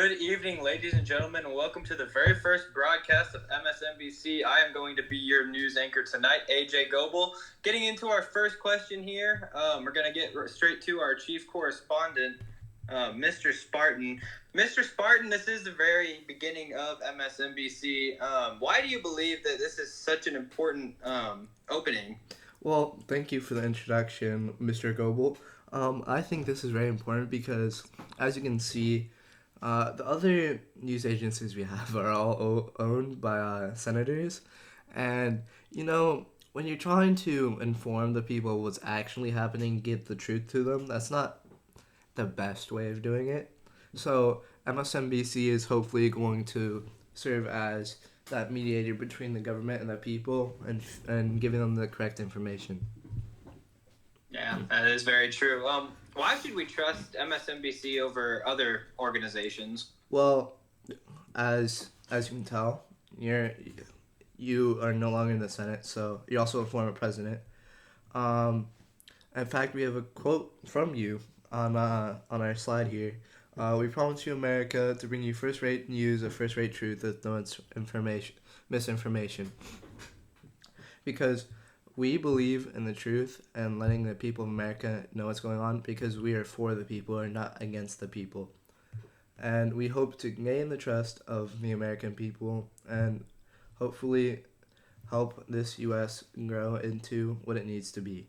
Good evening, ladies and gentlemen, and welcome to the very first broadcast of MSNBC. I am going to be your news anchor tonight, AJ Goebel. Getting into our first question here, we're going to get straight to our chief correspondent, Mr. Spartan. Mr. Spartan, this is the very beginning of MSNBC. Why do you believe that this is such an important opening? Well, thank you for the introduction, Mr. Goebel. I think this is very important because, as you can see, the other news agencies we have are all owned by senators. And, when you're trying to inform the people what's actually happening, get the truth to them, that's not the best way of doing it. So, MSNBC is hopefully going to serve as that mediator between the government and the people and giving them the correct information. Yeah, that is very true. Why should we trust MSNBC over other organizations? Well, as you can tell, you are no longer in the Senate, so you're also a former president. In fact, we have a quote from you on our slide here. We promise you, America, to bring you first-rate news of first-rate truth with no misinformation. Because we believe in the truth and letting the people of America know what's going on because we are for the people and not against the people. And we hope to gain the trust of the American people and hopefully help this U.S. grow into what it needs to be.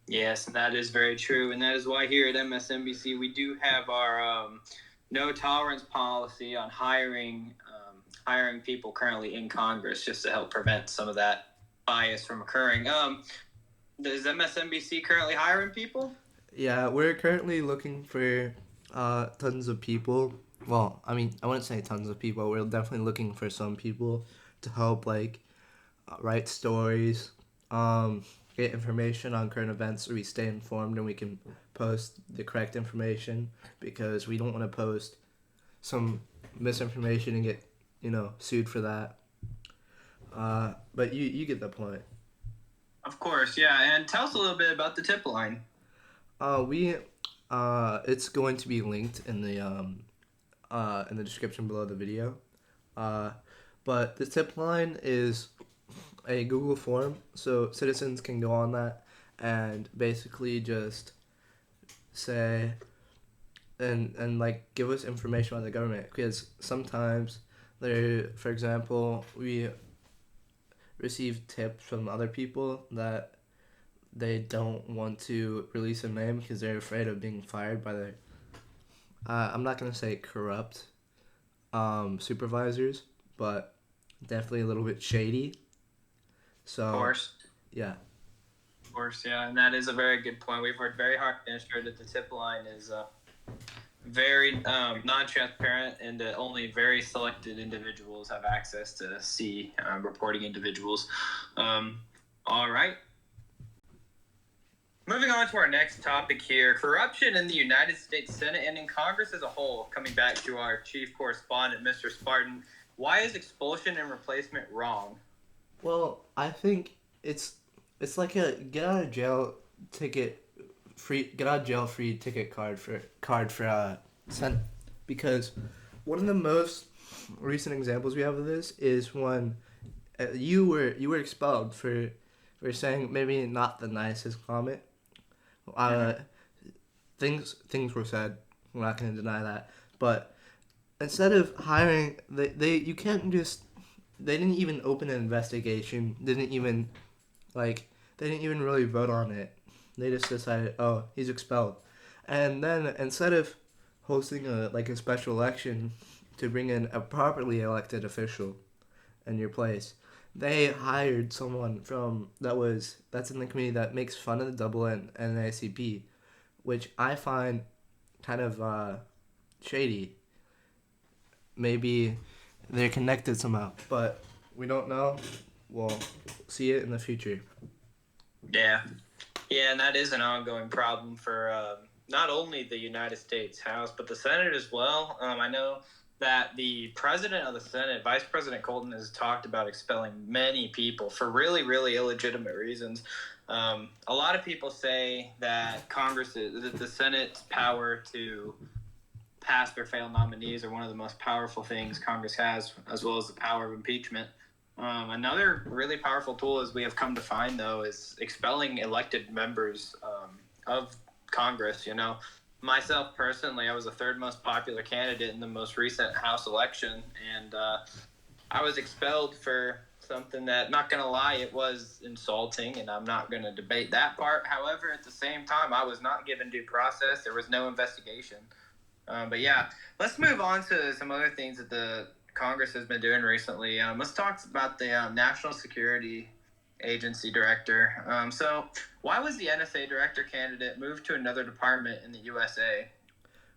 Yes, and that is very true. And that is why here at MSNBC we do have our no tolerance policy on hiring people currently in Congress just to help prevent some of that bias from occurring. Is MSNBC currently hiring people? Yeah, we're currently looking for tons of people. Well, I wouldn't say tons of people. We're definitely looking for some people to help, write stories, get information on current events so we stay informed and we can post the correct information because we don't want to post some misinformation and get, sued for that. But you get the point. Of course, yeah. And tell us a little bit about the tip line. It's going to be linked in the description below the video. But the tip line is a Google form, so citizens can go on that and basically just say and give us information about the government because sometimes for example, we receive tips from other people that they don't want to release a name because they're afraid of being fired by their I'm not going to say corrupt supervisors, but definitely a little bit shady. So, of course. Yeah. Of course, yeah. And that is a very good point. We've worked very hard to ensure that the tip line is very non-transparent and only very selected individuals have access to see reporting individuals. All right. Moving on to our next topic here, corruption in the United States Senate and in Congress as a whole. Coming back to our chief correspondent, Mr. Spartan, why is expulsion and replacement wrong? Well, I think it's like a get out of jail free ticket card for Senate, because one of the most recent examples we have of this is when you were expelled for saying maybe not the nicest comment. Things were said. We're not going to deny that, but instead of hiring, they didn't even open an investigation. They didn't even really vote on it. They just decided, oh, he's expelled. And then instead of hosting a special election to bring in a properly elected official in your place, they hired someone that's in the community that makes fun of the double NAACP, which I find kind of shady. Maybe they're connected somehow, but we don't know. We'll see it in the future. Yeah, and that is an ongoing problem for not only the United States House, but the Senate as well. I know that the president of the Senate, Vice President Colton, has talked about expelling many people for really, really illegitimate reasons. A lot of people say that the Senate's power to pass or fail nominees are one of the most powerful things Congress has, as well as the power of impeachment. Another really powerful tool, as we have come to find, though, is expelling elected members of Congress. You know, myself personally, I was the third most popular candidate in the most recent House election, and I was expelled for something that, not going to lie, it was insulting, and I'm not going to debate that part. However, at the same time, I was not given due process. There was no investigation. But yeah, let's move on to some other things that the Congress has been doing recently. Let's talk about the National Security Agency director. So why was the NSA director candidate moved to another department in the USA?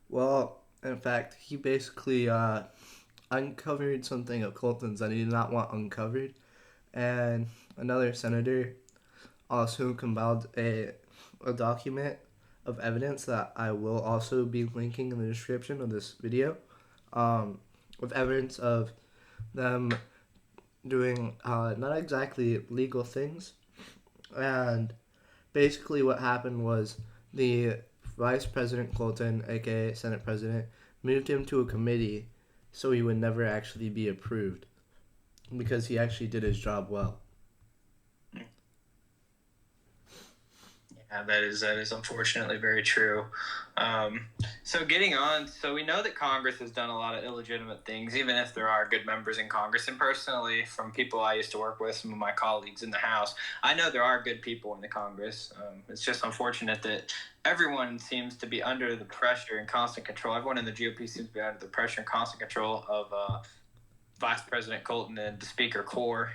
Well, in fact, he basically uncovered something of Colton's that he did not want uncovered, and another senator also compiled a document of evidence that I will also be linking in the description of this video, with evidence of them doing not exactly legal things. And basically what happened was the Vice President Colton, aka Senate President, moved him to a committee so he would never actually be approved, because he actually did his job well. Yeah, that is unfortunately very true. So getting on, so we know that Congress has done a lot of illegitimate things, even if there are good members in Congress. And personally, from people I used to work with, some of my colleagues in the House, I know there are good people in the Congress. It's just unfortunate that everyone seems to be under the pressure and constant control. Everyone in the GOP seems to be under the pressure and constant control of Vice President Colton and the Speaker Core.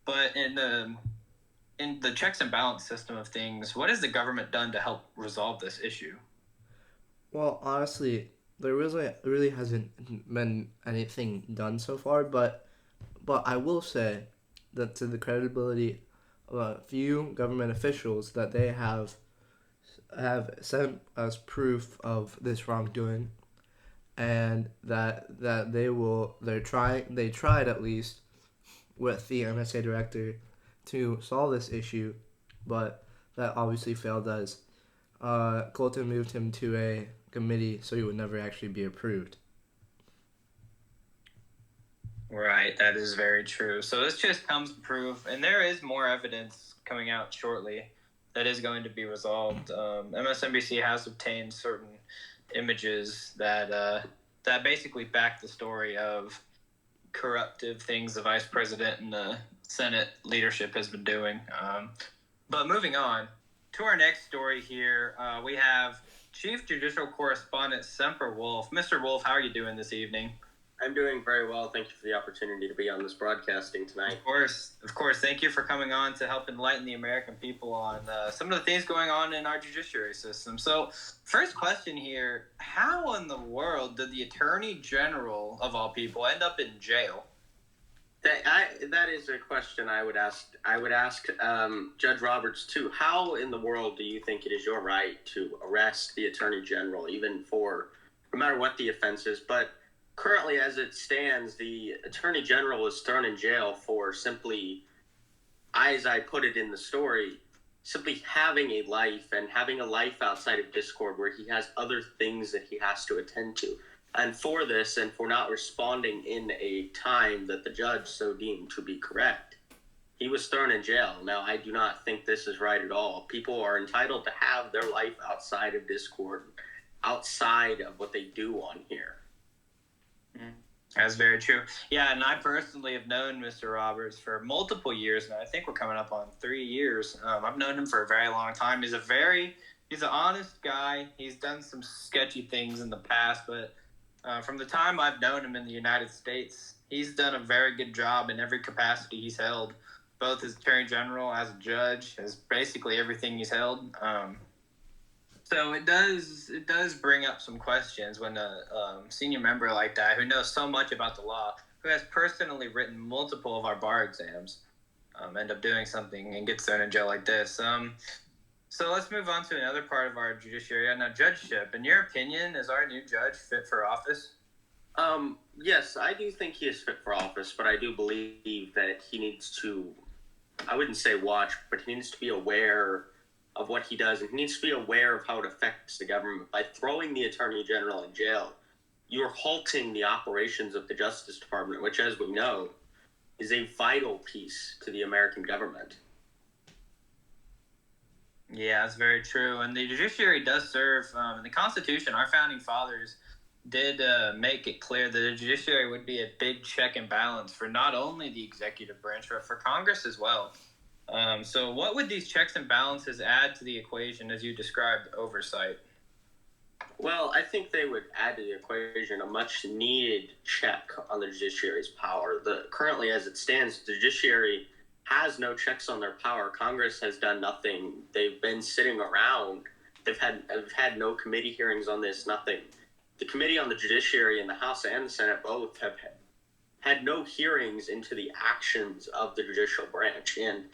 But in the checks and balance system of things, what has the government done to help resolve this issue? Well, honestly, there really hasn't been anything done so far, but I will say that to the credibility of a few government officials, that they have sent us proof of this wrongdoing, and that they tried at least with the NSA director to solve this issue, but that obviously failed as Colton moved him to a committee so he would never actually be approved. Right, that is very true. So this just comes to prove, and there is more evidence coming out shortly that is going to be resolved. MSNBC has obtained certain images that basically back the story of corruptive things the vice president and the Senate leadership has been doing. But moving on to our next story here, we have Chief Judicial Correspondent Semper Wolf. Mr. Wolf, how are you doing this evening? I'm doing very well. Thank you for the opportunity to be on this broadcasting tonight. Of course. Thank you for coming on to help enlighten the American people on some of the things going on in our judiciary system. So, first question here, how in the world did the Attorney General, of all people, end up in jail? That is a question I would ask. I would ask Judge Roberts too. How in the world do you think it is your right to arrest the Attorney General, even for no matter what the offense is? But currently, as it stands, the Attorney General is thrown in jail for simply, as I put it in the story, simply having a life and having a life outside of Discord where he has other things that he has to attend to. And for this, and for not responding in a time that the judge so deemed to be correct, he was thrown in jail. Now, I do not think this is right at all. People are entitled to have their life outside of Discord, outside of what they do on here. That's very true. Yeah, and I personally have known Mr. Roberts for multiple years now. I think we're coming up on 3 years. I've known him for a very long time. He's an honest guy. He's done some sketchy things in the past, but from the time I've known him in the United States, he's done a very good job in every capacity he's held, both as Attorney General, as a judge, as basically everything he's held. So it does bring up some questions when a senior member like that, who knows so much about the law, who has personally written multiple of our bar exams, end up doing something and gets thrown in jail like this. So let's move on to another part of our judiciary. Now, judgeship. In your opinion, is our new judge fit for office? Yes, I do think he is fit for office, but I do believe that he needs to, I wouldn't say watch, but he needs to be aware of what he does, and he needs to be aware of how it affects the government. By throwing the Attorney General in jail, you're halting the operations of the Justice Department, which, as we know, is a vital piece to the American government. Yeah, that's very true. And the judiciary does serve, in the Constitution, our founding fathers did make it clear that the judiciary would be a big check and balance for not only the executive branch, but for Congress as well. So what would these checks and balances add to the equation as you described oversight? Well, I think they would add to the equation a much needed check on the judiciary's power. Currently, as it stands, the judiciary has no checks on their power. Congress has done nothing. They've been sitting around. They've had no committee hearings on this, nothing. The Committee on the Judiciary in the House and the Senate both have had no hearings into the actions of the judicial branch. And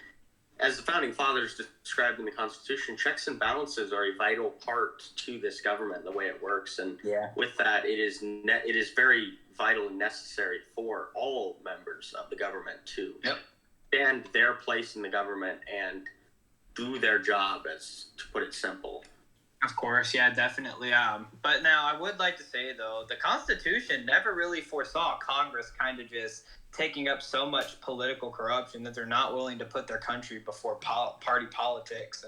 as the founding fathers described in the Constitution, checks and balances are a vital part to this government, the way it works. And with that, it is very vital and necessary for all members of the government to stand their place in the government and do their job, as to put it simple. Of course, yeah, definitely. But now I would like to say, though, the Constitution never really foresaw Congress kind of just taking up so much political corruption that they're not willing to put their country before party politics.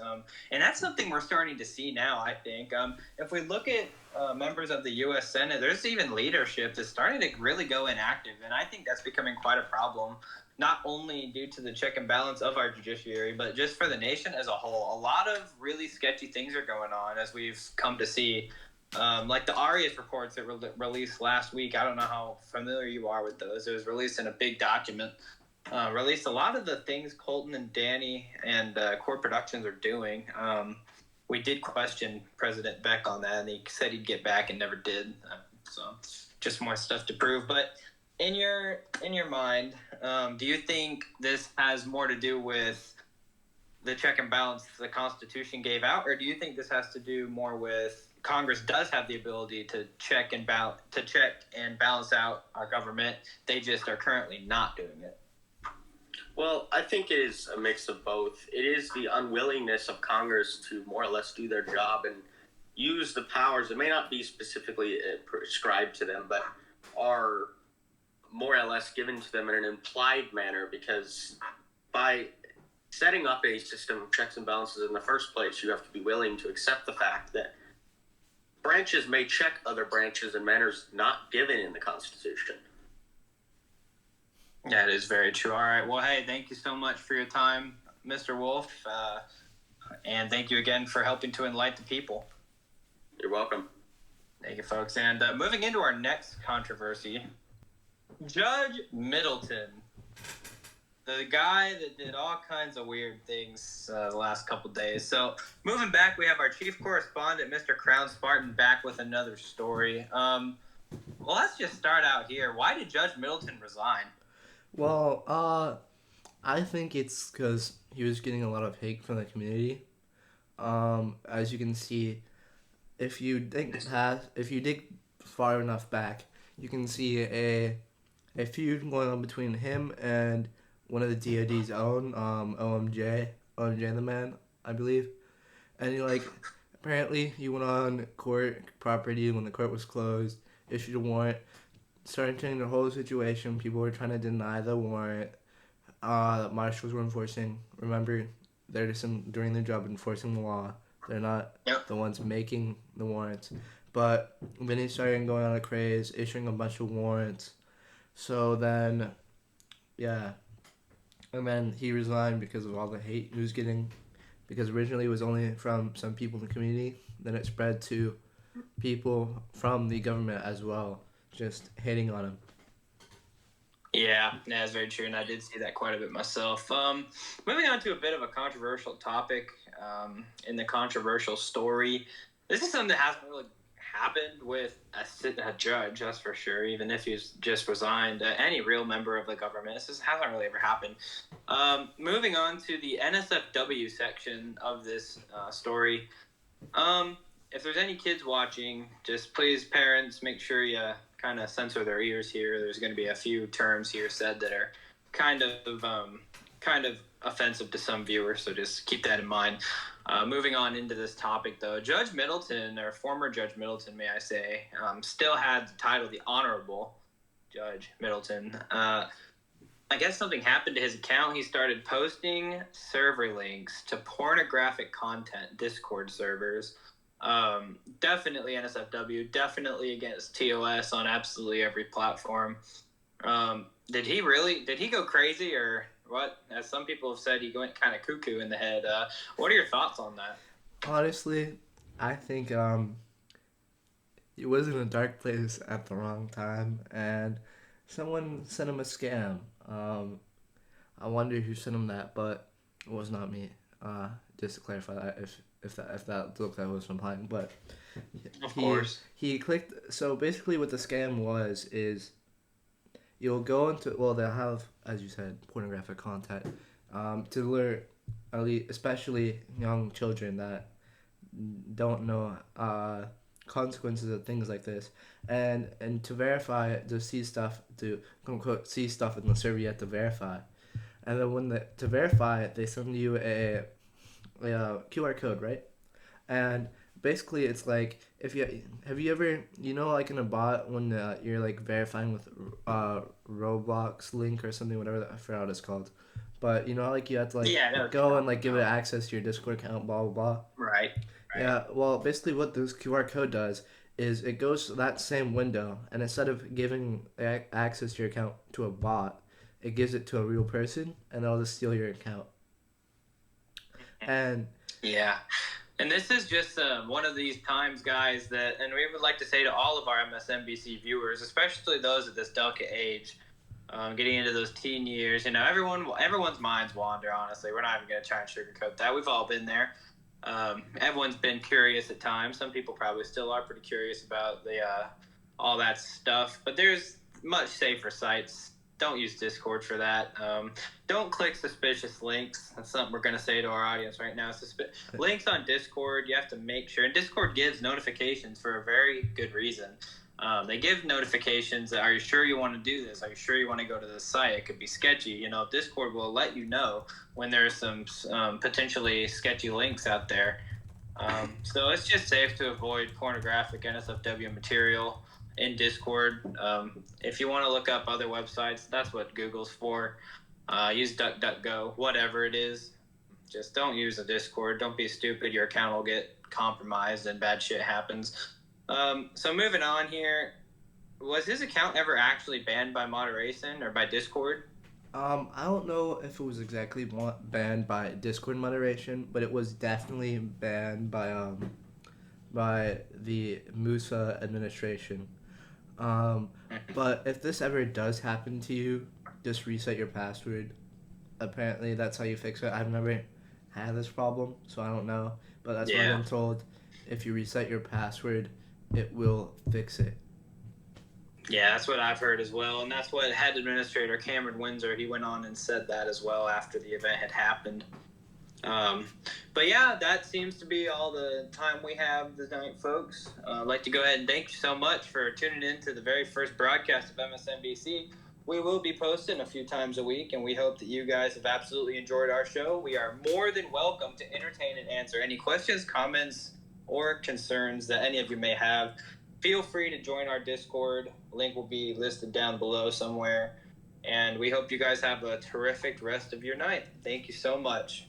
And that's something we're starting to see now, I think. If we look at members of the U.S. Senate, there's even leadership that's starting to really go inactive. And I think that's becoming quite a problem, not only due to the check and balance of our judiciary, but just for the nation as a whole. A lot of really sketchy things are going on, as we've come to see. Like the Arias reports that were released last week. I don't know how familiar you are with those. It was released in a big document. Released a lot of the things Colton and Danny and Core Productions are doing. We did question President Beck on that, and he said he'd get back and never did. So just more stuff to prove. But in your mind, do you think this has more to do with the check and balance the Constitution gave out, or do you think this has to do more with Congress does have the ability to check and balance out our government? They just are currently not doing it. Well, I think it is a mix of both. It is the unwillingness of Congress to more or less do their job and use the powers that may not be specifically prescribed to them, but are more or less given to them in an implied manner, because by setting up a system of checks and balances in the first place, you have to be willing to accept the fact that branches may check other branches in manners not given in the Constitution. That is very true. All right. Well, hey, thank you so much for your time, Mr. Wolf. And thank you again for helping to enlighten the people. You're welcome. Thank you, folks. And moving into our next controversy, Judge Middleton, the guy that did all kinds of weird things the last couple days. So moving back, we have our chief correspondent, Mr. Crown Spartan, back with another story. Well, let's just start out here. Why did Judge Middleton resign? Well, I think it's because he was getting a lot of hate from the community. As you can see, if you dig far enough back, you can see a feud going on between him and one of the DoD's own, OMJ the man, I believe. And apparently he went on court property when the court was closed, issued a warrant, started changing the whole situation. People were trying to deny the warrant. Marshals were enforcing. Remember, they're just doing their job enforcing the law. They're not the ones making the warrants. But then he started going on a craze, issuing a bunch of warrants. So then, and then he resigned because of all the hate he was getting. Because originally it was only from some people in the community. Then it spread to people from the government as well, just hating on him. Yeah, that's very true, and I did see that quite a bit myself. Moving on to a bit of a controversial topic, in the controversial story. This is something that hasn't really happened with a judge, that's for sure, even if he's just resigned. Any real member of the government, this hasn't really ever happened. Moving on to the NSFW section of this story. If there's any kids watching, just please, parents, make sure you kind of censor their ears here. There's going to be a few terms here said that are kind of offensive to some viewers, so just keep that in mind. Moving on into this topic, though, Judge Middleton, or former Judge Middleton, may I say, still had the title, the Honorable Judge Middleton. I guess something happened to his account. He started posting server links to pornographic content, Discord servers. Definitely NSFW, definitely against TOS on absolutely every platform. Did he go crazy, or what? As some people have said, he went kind of cuckoo in the head. What are your thoughts on that? Honestly, I think he was in a dark place at the wrong time, and someone sent him a scam. I wonder who sent him that, but it was not me. Just to clarify that, if that looked like I was implying, but Of course. he clicked. So basically, what the scam was is you'll go into, well, they'll have, as you said, pornographic content to lure, especially young children that don't know consequences of things like this, and to verify it, to see stuff, to quote unquote see stuff in the server, you have to verify, and then to verify it, they send you a QR code, right? And basically, it's like, if you have you ever, like in a bot when you're like verifying with Roblox link or something, whatever I forgot what it's called, but like you have to like go and like give it access to your Discord account, blah blah blah. Right. Yeah, well, basically what this QR code does is it goes to that same window, and instead of giving access to your account to a bot, it gives it to a real person, and they'll just steal your account. And yeah, and this is just one of these times, guys, that, and we would like to say to all of our MSNBC viewers, especially those at this delicate age, getting into those teen years, everyone's minds wander, honestly. We're not even going to try and sugarcoat that. We've all been there. Everyone's been curious at times. Some people probably still are pretty curious about the all that stuff, but there's much safer sites. Don't use Discord for that. Don't click suspicious links. That's something we're going to say to our audience right now. Links on Discord, you have to make sure, and Discord gives notifications for a very good reason. They give notifications that, are you sure you want to do this? Are you sure you want to go to this site? It could be sketchy. Discord will let you know when there's some potentially sketchy links out there. So it's just safe to avoid pornographic NSFW material in Discord. If you want to look up other websites, that's what Google's for. Use DuckDuckGo, whatever it is. Just don't use the Discord. Don't be stupid. Your account will get compromised and bad shit happens. So moving on here, was his account ever actually banned by moderation or by Discord? I don't know if it was exactly banned by Discord moderation, but it was definitely banned by the Musa administration. But if this ever does happen to you, just reset your password. Apparently, that's how you fix it. I've never had this problem, so I don't know. But that's what I've been told. If you reset your password, it will fix it. Yeah, that's what I've heard as well, and that's what head administrator Cameron Windsor, he went on and said that as well after the event had happened. But yeah, that seems to be all the time we have tonight, folks. I'd like to go ahead and thank you so much for tuning in to the very first broadcast of MSNBC. We will be posting a few times a week, and we hope that you guys have absolutely enjoyed our show. We are more than welcome to entertain and answer any questions, comments, or concerns that any of you may have. Feel free to join our Discord. Link will be listed down below somewhere. And we hope you guys have a terrific rest of your night. Thank you so much.